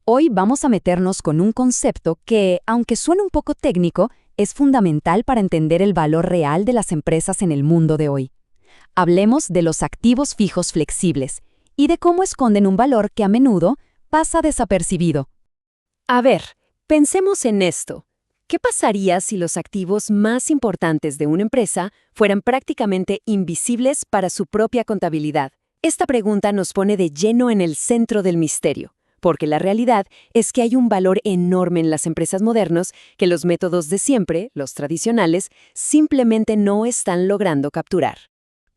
Hoy vamos a meternos con un concepto que, aunque suene un poco técnico, es fundamental para entender el valor real de las empresas en el mundo de hoy. Hablemos de los activos fijos flexibles y de cómo esconden un valor que a menudo pasa desapercibido. A ver, pensemos en esto. ¿Qué pasaría si los activos más importantes de una empresa fueran prácticamente invisibles para su propia contabilidad? Esta pregunta nos pone de lleno en el centro del misterio, porque la realidad es que hay un valor enorme en las empresas modernas que los métodos de siempre, los tradicionales, simplemente no están logrando capturar.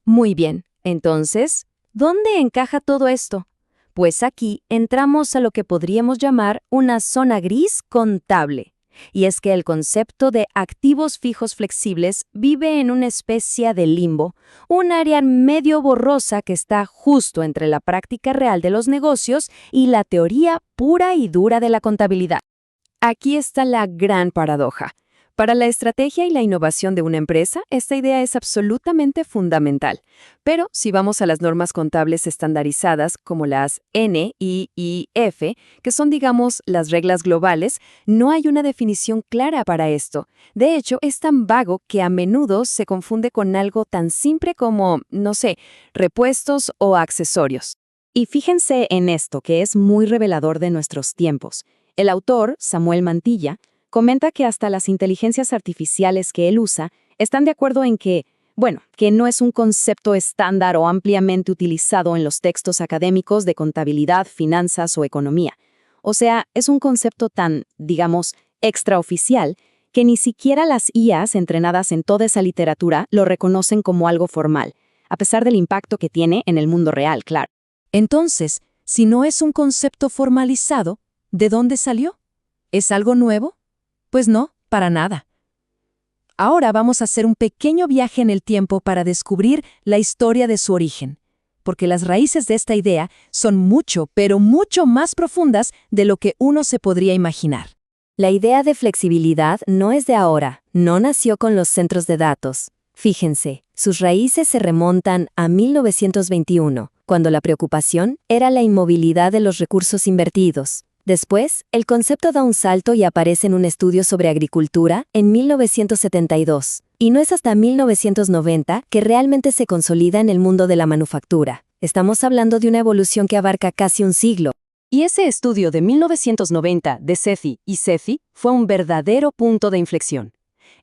Muy bien, entonces, ¿dónde encaja todo esto? Pues aquí entramos a lo que podríamos llamar una zona gris contable. Y es que el concepto de activos fijos flexibles vive en una especie de limbo, un área medio borrosa que está justo entre la práctica real de los negocios y la teoría pura y dura de la contabilidad. Aquí está la gran paradoja. Para la estrategia y la innovación de una empresa, esta idea es absolutamente fundamental. Pero si vamos a las normas contables estandarizadas como las N, I y F, que son, digamos, las reglas globales, no hay una definición clara para esto. De hecho, es tan vago que a menudo se confunde con algo tan simple como, no sé, repuestos o accesorios. Y fíjense en esto, que es muy revelador de nuestros tiempos. El autor, Samuel Mantilla, comenta que hasta las inteligencias artificiales que él usa están de acuerdo en que, que no es un concepto estándar o ampliamente utilizado en los textos académicos de contabilidad, finanzas o economía. O sea, es un concepto tan, digamos, extraoficial que ni siquiera las IAs entrenadas en toda esa literatura lo reconocen como algo formal, a pesar del impacto que tiene en el mundo real, claro. Entonces, si no es un concepto formalizado, ¿de dónde salió? ¿Es algo nuevo? Pues no, para nada. Ahora vamos a hacer un pequeño viaje en el tiempo para descubrir la historia de su origen, porque las raíces de esta idea son mucho, pero mucho más profundas de lo que uno se podría imaginar. La idea de flexibilidad no es de ahora, no nació con los centros de datos. Fíjense, sus raíces se remontan a 1921, cuando la preocupación era la inmovilidad de los recursos invertidos. Después, el concepto da un salto y aparece en un estudio sobre agricultura en 1972. Y no es hasta 1990 que realmente se consolida en el mundo de la manufactura. Estamos hablando de una evolución que abarca casi un siglo. Y ese estudio de 1990 de CEFI y CEFI fue un verdadero punto de inflexión.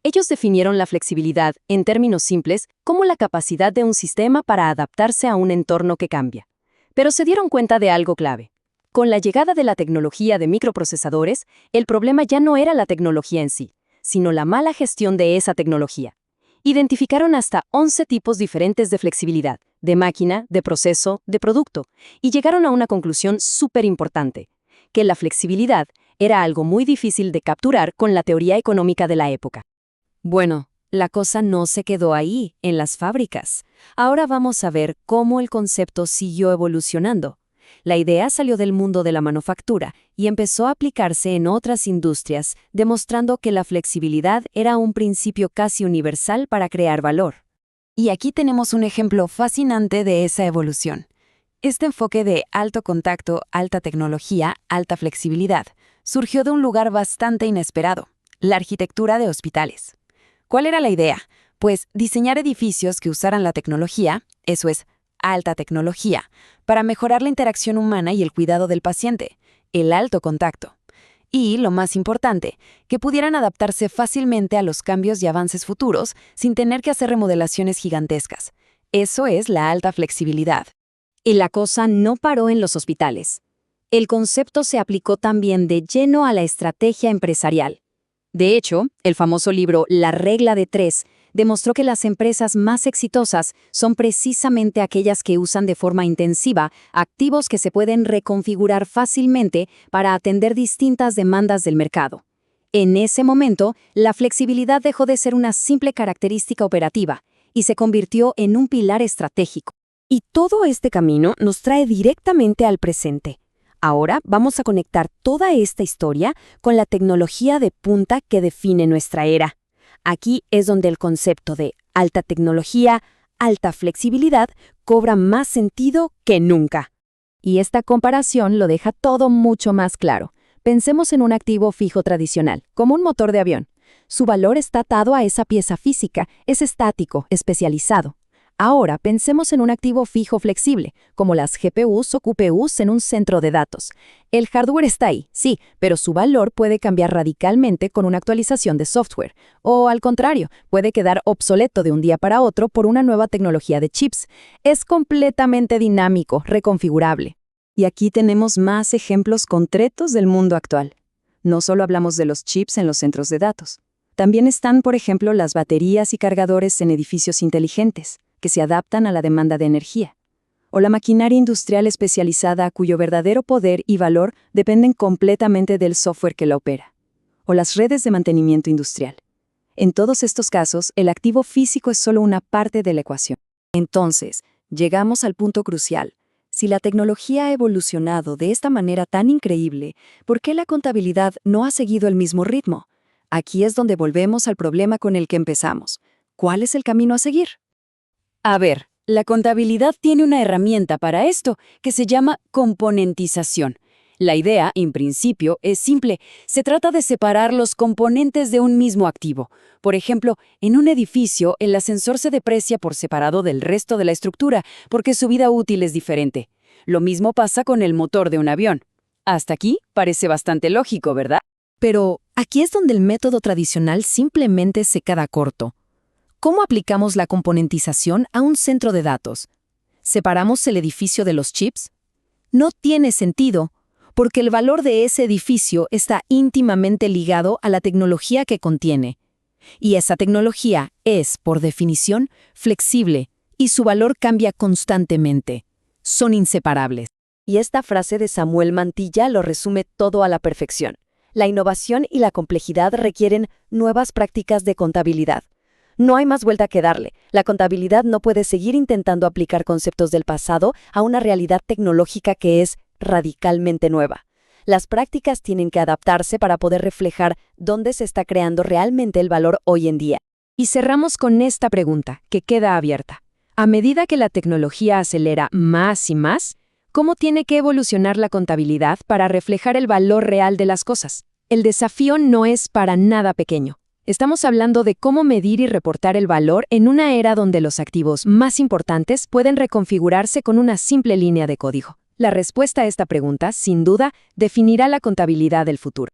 Ellos definieron la flexibilidad, en términos simples, como la capacidad de un sistema para adaptarse a un entorno que cambia. Pero se dieron cuenta de algo clave. Con la llegada de la tecnología de microprocesadores, el problema ya no era la tecnología en sí, sino la mala gestión de esa tecnología. Identificaron hasta 11 tipos diferentes de flexibilidad, de máquina, de proceso, de producto, y llegaron a una conclusión súper importante, que la flexibilidad era algo muy difícil de capturar con la teoría económica de la época. Bueno, la cosa no se quedó ahí, en las fábricas. Ahora vamos a ver cómo el concepto siguió evolucionando. La idea salió del mundo de la manufactura y empezó a aplicarse en otras industrias, demostrando que la flexibilidad era un principio casi universal para crear valor. Y aquí tenemos un ejemplo fascinante de esa evolución. Este enfoque de alto contacto, alta tecnología, alta flexibilidad, surgió de un lugar bastante inesperado, la arquitectura de hospitales. ¿Cuál era la idea? Pues diseñar edificios que usaran la tecnología, eso es, alta tecnología, para mejorar la interacción humana y el cuidado del paciente, el alto contacto. Y, lo más importante, que pudieran adaptarse fácilmente a los cambios y avances futuros sin tener que hacer remodelaciones gigantescas. Eso es la alta flexibilidad. Y la cosa no paró en los hospitales. El concepto se aplicó también de lleno a la estrategia empresarial. De hecho, el famoso libro La regla de 3 demostró que las empresas más exitosas son precisamente aquellas que usan de forma intensiva activos que se pueden reconfigurar fácilmente para atender distintas demandas del mercado. En ese momento, la flexibilidad dejó de ser una simple característica operativa y se convirtió en un pilar estratégico. Y todo este camino nos trae directamente al presente. Ahora vamos a conectar toda esta historia con la tecnología de punta que define nuestra era. Aquí es donde el concepto de alta tecnología, alta flexibilidad cobra más sentido que nunca. Y esta comparación lo deja todo mucho más claro. Pensemos en un activo fijo tradicional, como un motor de avión. Su valor está atado a esa pieza física, es estático, especializado. Ahora pensemos en un activo fijo flexible, como las GPUs o QPUs en un centro de datos. El hardware está ahí, sí, pero su valor puede cambiar radicalmente con una actualización de software. O al contrario, puede quedar obsoleto de un día para otro por una nueva tecnología de chips. Es completamente dinámico, reconfigurable. Y aquí tenemos más ejemplos concretos del mundo actual. No solo hablamos de los chips en los centros de datos. También están, por ejemplo, las baterías y cargadores en edificios inteligentes, que se adaptan a la demanda de energía. O la maquinaria industrial especializada cuyo verdadero poder y valor dependen completamente del software que la opera. O las redes de mantenimiento industrial. En todos estos casos, el activo físico es solo una parte de la ecuación. Entonces, llegamos al punto crucial. Si la tecnología ha evolucionado de esta manera tan increíble, ¿por qué la contabilidad no ha seguido el mismo ritmo? Aquí es donde volvemos al problema con el que empezamos. ¿Cuál es el camino a seguir? A ver, la contabilidad tiene una herramienta para esto que se llama componentización. La idea, en principio, es simple. Se trata de separar los componentes de un mismo activo. Por ejemplo, en un edificio, el ascensor se deprecia por separado del resto de la estructura, porque su vida útil es diferente. Lo mismo pasa con el motor de un avión. Hasta aquí parece bastante lógico, ¿verdad? Pero aquí es donde el método tradicional simplemente se queda corto. ¿Cómo aplicamos la componentización a un centro de datos? ¿Separamos el edificio de los chips? No tiene sentido, porque el valor de ese edificio está íntimamente ligado a la tecnología que contiene. Y esa tecnología es, por definición, flexible, y su valor cambia constantemente. Son inseparables. Y esta frase de Samuel Mantilla lo resume todo a la perfección. La innovación y la complejidad requieren nuevas prácticas de contabilidad. No hay más vuelta que darle. La contabilidad no puede seguir intentando aplicar conceptos del pasado a una realidad tecnológica que es radicalmente nueva. Las prácticas tienen que adaptarse para poder reflejar dónde se está creando realmente el valor hoy en día. Y cerramos con esta pregunta, que queda abierta. A medida que la tecnología acelera más y más, ¿cómo tiene que evolucionar la contabilidad para reflejar el valor real de las cosas? El desafío no es para nada pequeño. Estamos hablando de cómo medir y reportar el valor en una era donde los activos más importantes pueden reconfigurarse con una simple línea de código. La respuesta a esta pregunta, sin duda, definirá la contabilidad del futuro.